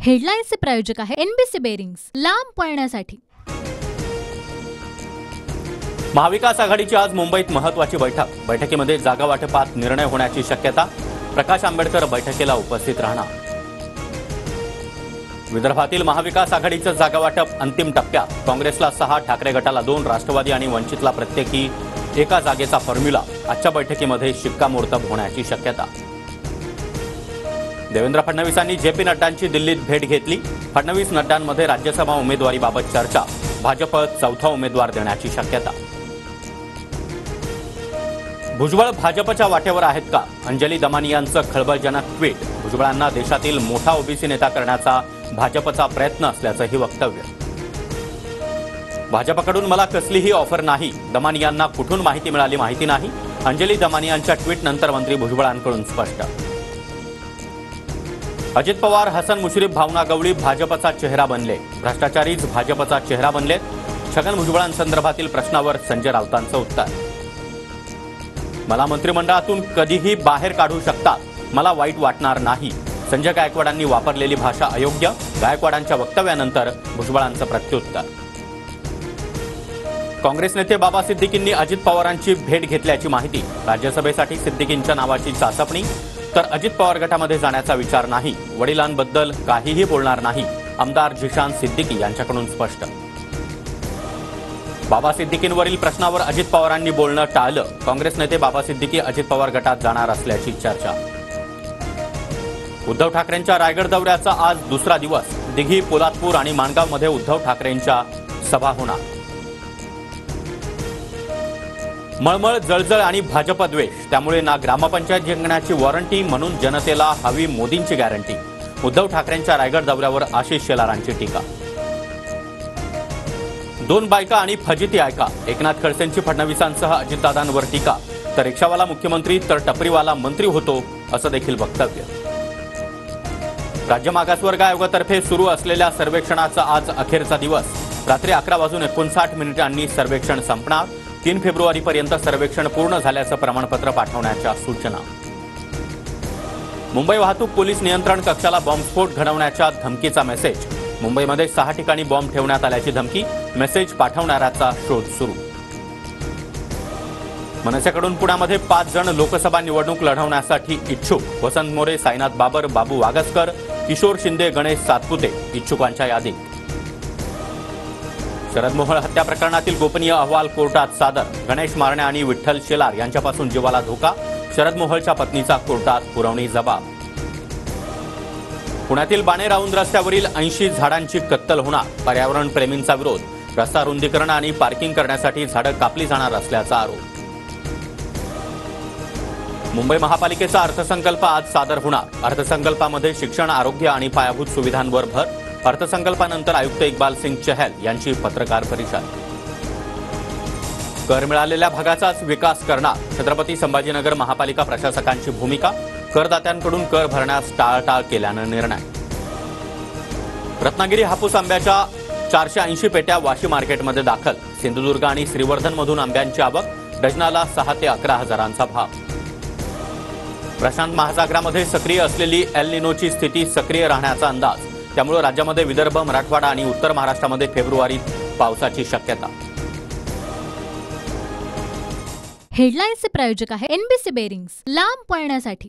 हेडलाईन्सचे प्रायोजक आहे NBC bearings, लांब पळण्यासाठी। महाविकास आघाडीची आज मुंबईत महत्त्वाची बैठकीमध्ये जागा वाटपात निर्णय होण्याची शक्यता। प्रकाश आंबेडकर बैठकीला उपस्थित राहणार। विदर्भातील महाविकास आघाडीचं जागा वाटप अंतिम टप्प्यात। काँग्रेसला 6, ठाकरे गटाला 2, राष्ट्रवादी आणि वंचितला प्रत्येकी एका जागेचा फॉर्म्युला। आजच्या बैठकीमध्ये शिक्कामोर्तब होण्याची शक्यता। देवेंद्र फडणवीसांनी जेपी नड्डांची दिल्लीत भेट घेतली। फडणवीस नड्डांमध्ये राज्यसभा उमेदवारीबाबत चर्चा। भाजप चौथा उमेदवार देण्याची शक्यता। भुजबळ भाजपच्या वाटेवर आहेत का? अंजली दमानी यांचं खळबळजनक ट्विट। भुजबळांना देशातील मोठा ओबीसी नेता करण्याचा भाजपचा प्रयत्न असल्याचंही वक्तव्य। भाजपकडून मला कसलीही ऑफर नाही। दमानी यांना कुठून माहिती मिळाली माहिती नाही। अंजली दमानी यांच्या ट्विटनंतर मंत्री भुजबळांकडून स्पष्ट। अजित पवार, हसन मुश्रीफ, भावना गवळी भाजपचा चेहरा बनले। भ्रष्टाचारीच भाजपचा चेहरा बनलेत। छगन भुजबळांसंदर्भातील प्रश्नावर संजय राऊतांचं उत्तर। मला मंत्रिमंडळातून कधीही बाहेर काढू शकतात, मला वाईट वाटणार नाही। संजय गायकवाडांनी वापरलेली भाषा अयोग्य। गायकवाडांच्या वक्तव्यानंतर भुजबळांचं प्रत्युत्तर। काँग्रेस नेते बाबा सिद्दीकींनी अजित पवारांची भेट घेतल्याची माहिती। राज्यसभेसाठी सिद्दीकींच्या नावाची चाचपणी, तर अजित पवार गटामध्ये जाण्याचा विचार नाही। वडिलांबद्दल काहीही बोलणार नाही, आमदार झिशान सिद्दीकी यांच्याकडून स्पष्ट। बाबा सिद्दीकींवरील प्रश्नावर अजित पवारांनी बोलणं टाळलं। काँग्रेस नेते बाबा सिद्दीकी अजित पवार गटात जाणार असल्याची चर्चा। उद्धव ठाकरेंच्या रायगड दौऱ्याचा आज दुसरा दिवस। दिघी, पोलादपूर आणि माणगावमध्ये उद्धव ठाकरेंच्या सभा होणार। मळमळ, जळजळ आणि भाजप द्वेष, त्यामुळे ना ग्रामपंचायत जिंकण्याची वॉरंटी, म्हणून जनतेला हवी मोदींची गॅरंटी। उद्धव ठाकरेंच्या रायगड दौऱ्यावर आशिष शेलारांची टीका। 2 बायका आणि फजिती ऐका। एकनाथ खडसेंची फडणवीसांसह अजितदादांवर टीका। तर रिक्षावाला मुख्यमंत्री तर टपरीवाला मंत्री होतो, असं देखील वक्तव्य। राज्य मागासवर्ग आयोगातर्फे सुरू असलेल्या सर्वेक्षणाचा आज अखेरचा दिवस। रात्री 11:59 सर्वेक्षण संपणार। 3 फेब्रुवारीपर्यंत सर्वेक्षण पूर्ण झाल्याचं प्रमाणपत्र पाठवण्याच्या सूचना। मुंबई वाहतूक पोलीस नियंत्रण कक्षाला बॉम्बस्फोट घडवण्याच्या धमकीचा मेसेज। मुंबईमध्ये 6 ठिकाणी बॉम्ब ठेवण्यात आल्याची धमकी। मेसेज पाठवणाऱ्याचा शोध सुरू। मनसेकडून पुण्यामध्ये 5 जण लोकसभा निवडणूक लढवण्यासाठी इच्छुक। वसंत मोरे, साईनाथ बाबर, बाबू वागसकर, किशोर शिंदे, गणेश सातपुते इच्छुकांच्या यादीत। शरद मोहोळ हत्या प्रकरणातील गोपनीय अहवाल कोर्टात सादर। गणेश मारणे आणि विठ्ठल शेलार यांच्यापासून जीवाला धोका। शरद मोहोळच्या पत्नीचा कोर्टात पुरवणी जबाब। पुण्यातील बाणे राऊंड रस्त्यावरील 80 झाडांची कत्तल होणार। पर्यावरण प्रेमींचा विरोध। रस्ता रुंदीकरण आणि पार्किंग करण्यासाठी झाडं कापली जाणार असल्याचा आरोप। मुंबई महापालिकेचा अर्थसंकल्प आज सादर होणार। अर्थसंकल्पामध्ये शिक्षण, आरोग्य आणि पायाभूत सुविधांवर भर। अर्थसंकल्पानंतर आयुक्त इक्बाल सिंग चहल यांची पत्रकार परिषद। कर मिळालेल्या भागाचाच विकास करणार। छत्रपती संभाजीनगर महापालिका प्रशासकांची भूमिका। करदात्यांकडून कर भरण्यास टाळाटाळ केल्यानं निर्णय। रत्नागिरी हापूस आंब्याच्या 480 पेट्या वाशी मार्केटमध्ये दाखल। सिंधुदुर्ग आणि श्रीवर्धनमधून आंब्यांची आवक। डझनाला 6 ते 11 हजारांचा भाव। प्रशांत महासागरामध्ये सक्रिय असलेली एल निनोची स्थिती सक्रिय राहण्याचा अंदाज। त्यामुळे राज्यामध्ये विदर्भ, मराठवाडा आणि उत्तर महाराष्ट्रामध्ये फेब्रुवारीत पावसाची शक्यता। हेडलाईन्सचे प्रायोजक आहे एनबीसी बेरिंग्स, लांब पळण्यासाठी।